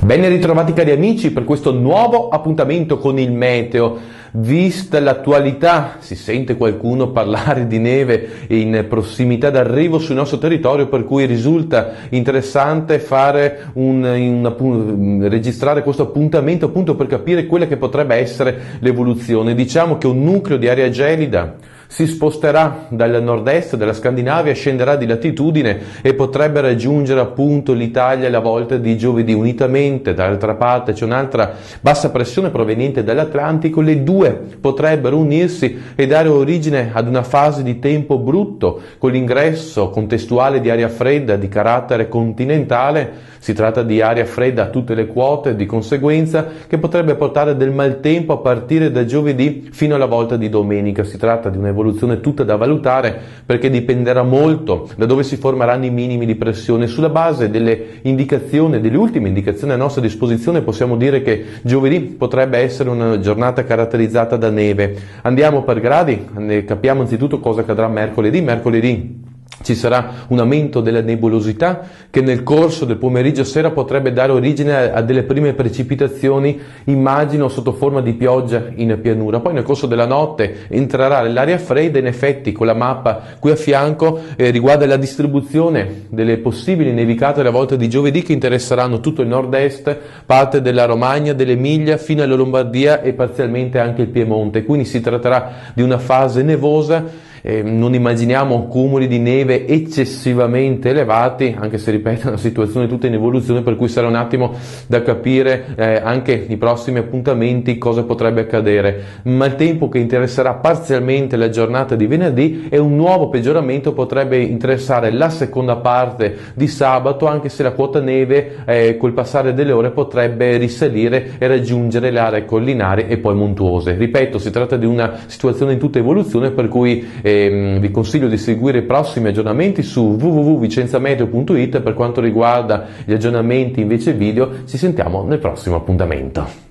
Ben ritrovati cari amici per questo nuovo appuntamento con il meteo. Vista l'attualità, si sente qualcuno parlare di neve in prossimità d'arrivo sul nostro territorio, per cui risulta interessante fare registrare questo appuntamento appunto per capire quella che potrebbe essere l'evoluzione. Diciamo che un nucleo di aria gelida si sposterà dal nord-est della Scandinavia, scenderà di latitudine e potrebbe raggiungere appunto l'Italia alla volta di giovedì. Unitamente dall'altra parte c'è un'altra bassa pressione proveniente dall'Atlantico, le due potrebbero unirsi e dare origine ad una fase di tempo brutto con l'ingresso contestuale di aria fredda di carattere continentale. Si tratta di aria fredda a tutte le quote, di conseguenza, che potrebbe portare del maltempo a partire da giovedì fino alla volta di domenica. Si tratta di un'evoluzione tutta da valutare, perché dipenderà molto da dove si formeranno i minimi di pressione. Sulla base delle ultime indicazioni a nostra disposizione, possiamo dire che giovedì potrebbe essere una giornata caratterizzata da neve. Andiamo per gradi, capiamo anzitutto cosa accadrà mercoledì. Mercoledì ci sarà un aumento della nebulosità che nel corso del pomeriggio sera potrebbe dare origine a delle prime precipitazioni, immagino sotto forma di pioggia in pianura. Poi nel corso della notte entrerà l'aria fredda. In effetti con la mappa qui a fianco riguarda la distribuzione delle possibili nevicate alla volta di giovedì, che interesseranno tutto il nord-est, parte della Romagna, dell'Emilia fino alla Lombardia e parzialmente anche il Piemonte. Quindi si tratterà di una fase nevosa. Non immaginiamo cumuli di neve eccessivamente elevati, anche se ripeto è una situazione tutta in evoluzione, per cui sarà un attimo da capire anche nei prossimi appuntamenti cosa potrebbe accadere. Maltempo che interesserà parzialmente la giornata di venerdì, e un nuovo peggioramento potrebbe interessare la seconda parte di sabato, anche se la quota neve col passare delle ore potrebbe risalire e raggiungere le aree collinari e poi montuose. Ripeto, si tratta di una situazione in tutta evoluzione, per cui vi consiglio di seguire i prossimi aggiornamenti su www.vicenzameteo.it. Per quanto riguarda gli aggiornamenti invece video, ci sentiamo nel prossimo appuntamento.